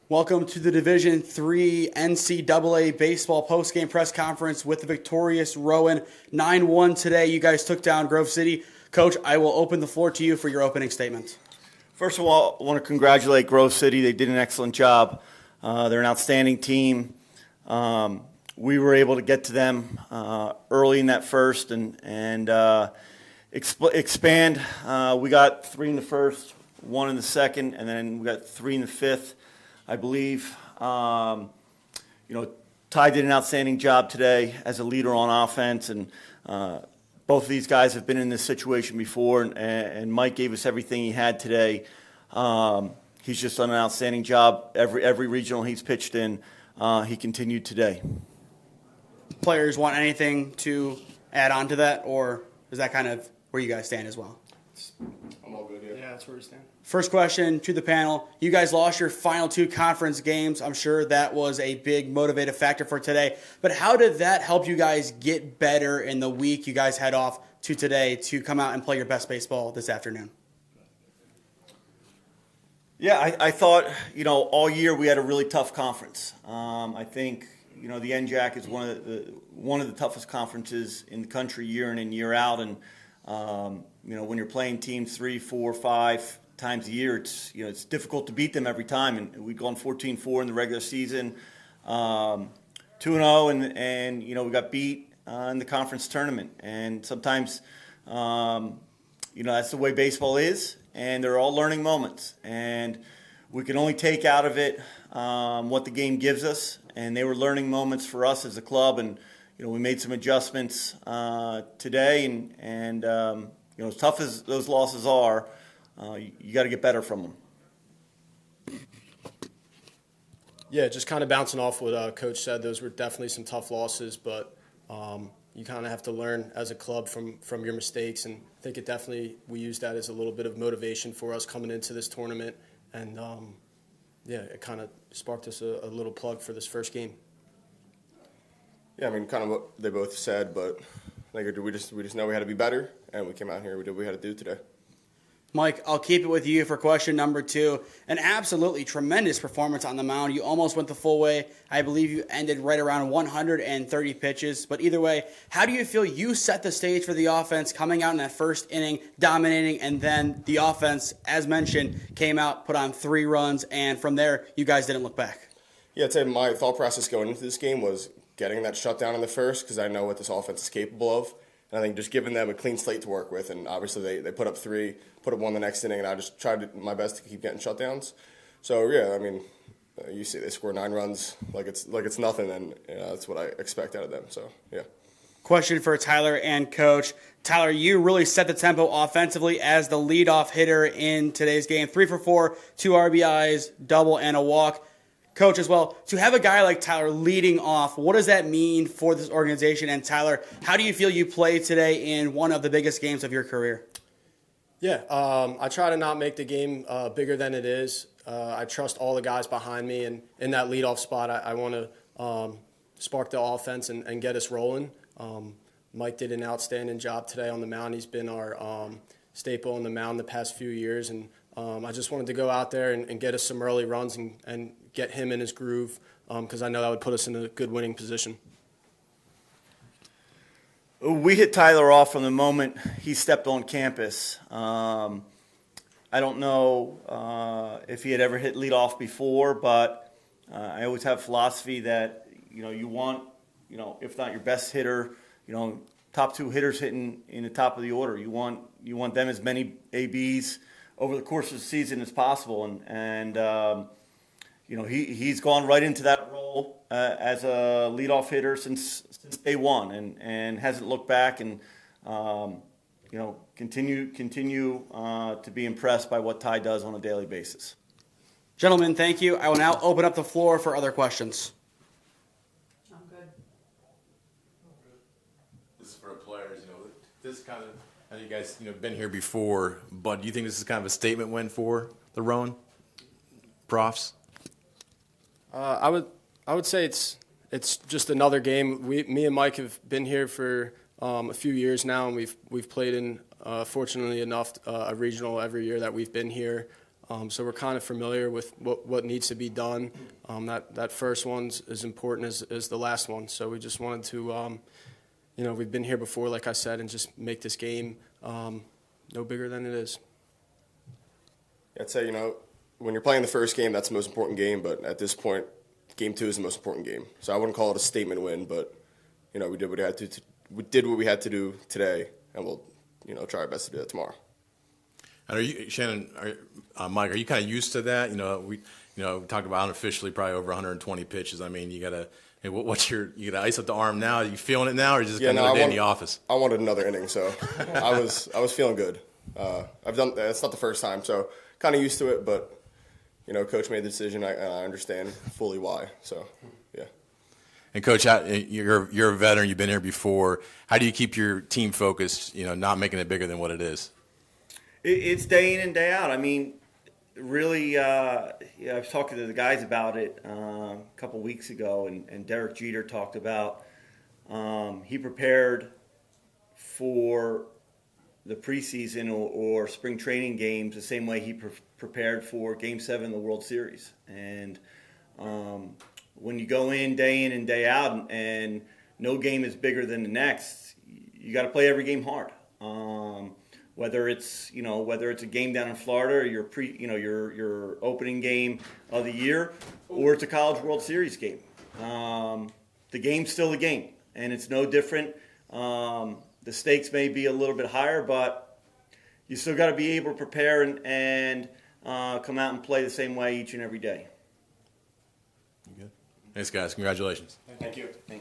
Welcome to the Division III NCAA baseball postgame press conference with the victorious Rowan. 9-1 today. You guys took down Grove City. Coach, I will open the floor to you for your opening statement. First of all, I want to congratulate Grove City. They did an excellent job. They're an outstanding team. We were able to get to them early in that first and expand. We got 3 in the first, 1 in the second, and then we got 3 in the fifth, I believe. Ty did an outstanding job today as a leader on offense, and both of these guys have been in this situation before, and Mike gave us everything he had today. He's just done an outstanding job. Every regional he's pitched in, he continued today. Players want anything to add on to that, or is that kind of where you guys stand as well? I'm all good here. Yeah, that's where we stand. First question to the panel. You guys lost your final 2 conference games. I'm sure that was a big motivative factor for today. But how did that help you guys get better in the week you guys head off to today to come out and play your best baseball this afternoon? Yeah, I thought, all year we had a really tough conference. I think, the NJAC is one of the toughest conferences in the country year in and year out. And, when you're playing teams 3, 4, 5 times a year, it's difficult to beat them every time. And we'd gone 14-4 in the regular season, 2-0, and we got beat in the conference tournament. And sometimes, that's the way baseball is. And they're all learning moments, and we can only take out of it what the game gives us. And they were learning moments for us as a club, and we made some adjustments today. And as tough as those losses are, you got to get better from them. Yeah, just kind of bouncing off what Coach said. Those were definitely some tough losses, but you kind of have to learn as a club from your mistakes, and I think we used that as a little bit of motivation for us coming into this tournament, and it kind of sparked us a little plug for this first game. Yeah, I mean, kind of what they both said, but I think we just know we had to be better, and we came out here, we did what we had to do today. Mike, I'll keep it with you for question number 2. An absolutely tremendous performance on the mound. You almost went the full way. I believe you ended right around 130 pitches. But either way, how do you feel you set the stage for the offense coming out in that first inning, dominating, and then the offense, as mentioned, came out, put on 3 runs, and from there, you guys didn't look back? Yeah, I'd say my thought process going into this game was getting that shutdown in the first because I know what this offense is capable of. And I think just giving them a clean slate to work with, and obviously they put up 3, put up 1 the next inning, and I just tried my best to keep getting shutdowns. So yeah, I mean, you see they score 9 runs like it's nothing, and that's what I expect out of them. So yeah. Question for Tyler and Coach. Tyler, you really set the tempo offensively as the leadoff hitter in today's game. 3 for 4, 2 RBIs, double, and a walk. Coach, as well, to have a guy like Tyler leading off, what does that mean for this organization? And Tyler, how do you feel you played today in one of the biggest games of your career? Yeah, I try to not make the game bigger than it is. I trust all the guys behind me, and in that leadoff spot, I want to spark the offense and get us rolling. Mike did an outstanding job today on the mound. He's been our staple on the mound the past few years, and I just wanted to go out there and get us some early runs and get him in his groove because I know that would put us in a good winning position. We hit Tyler off from the moment he stepped on campus. I don't know if he had ever hit leadoff before, but I always have a philosophy that you want, if not your best hitter, top 2 hitters hitting in the top of the order. You want them as many ABs over the course of the season as possible, and he's gone right into that role as a leadoff hitter since day one, and hasn't looked back, and continue to be impressed by what Ty does on a daily basis. Gentlemen, thank you. I will now open up the floor for other questions. I'm good. This is for players. This kind of, I know you guys been here before, but do you think this is kind of a statement win for the Rowan Profs? I would say it's just another game. Me and Mike have been here for a few years now, and we've played in, fortunately enough, a regional every year that we've been here. So we're kind of familiar with what needs to be done. That first one's as important as the last one. So we just wanted to, we've been here before, like I said, and just make this game no bigger than it is. I'd say, when you're playing the first game, that's the most important game. But at this point, game 2 is the most important game. So I wouldn't call it a statement win, but we did what we had to. We did what we had to do today, and we'll try our best to do that tomorrow. And are you, Shannon, Mike, are you kind of used to that? We talked about unofficially probably over 120 pitches. I mean, you got to. Hey, you got to ice up the arm now? Are you feeling it now, or just another day in the office? I wanted another inning, so I was feeling good. I've done. It's not the first time, so kind of used to it. But Coach made the decision. I understand fully why. So yeah. And Coach, you're a veteran. You've been here before. How do you keep your team focused? Not making it bigger than what it is. It's day in and day out. I mean, really, I was talking to the guys about it a couple weeks ago, and Derek Jeter talked about he prepared for the preseason or spring training games the same way he prepared for Game 7 of the World Series. And when you go in and day out, and no game is bigger than the next, you got to play every game hard. Whether it's a game down in Florida, or your opening game of the year, or it's a College World Series game, the game's still a game, and it's no different. The stakes may be a little bit higher, but you still got to be able to prepare and come out and play the same way each and every day. Good. Thanks, guys. Congratulations. Thank you.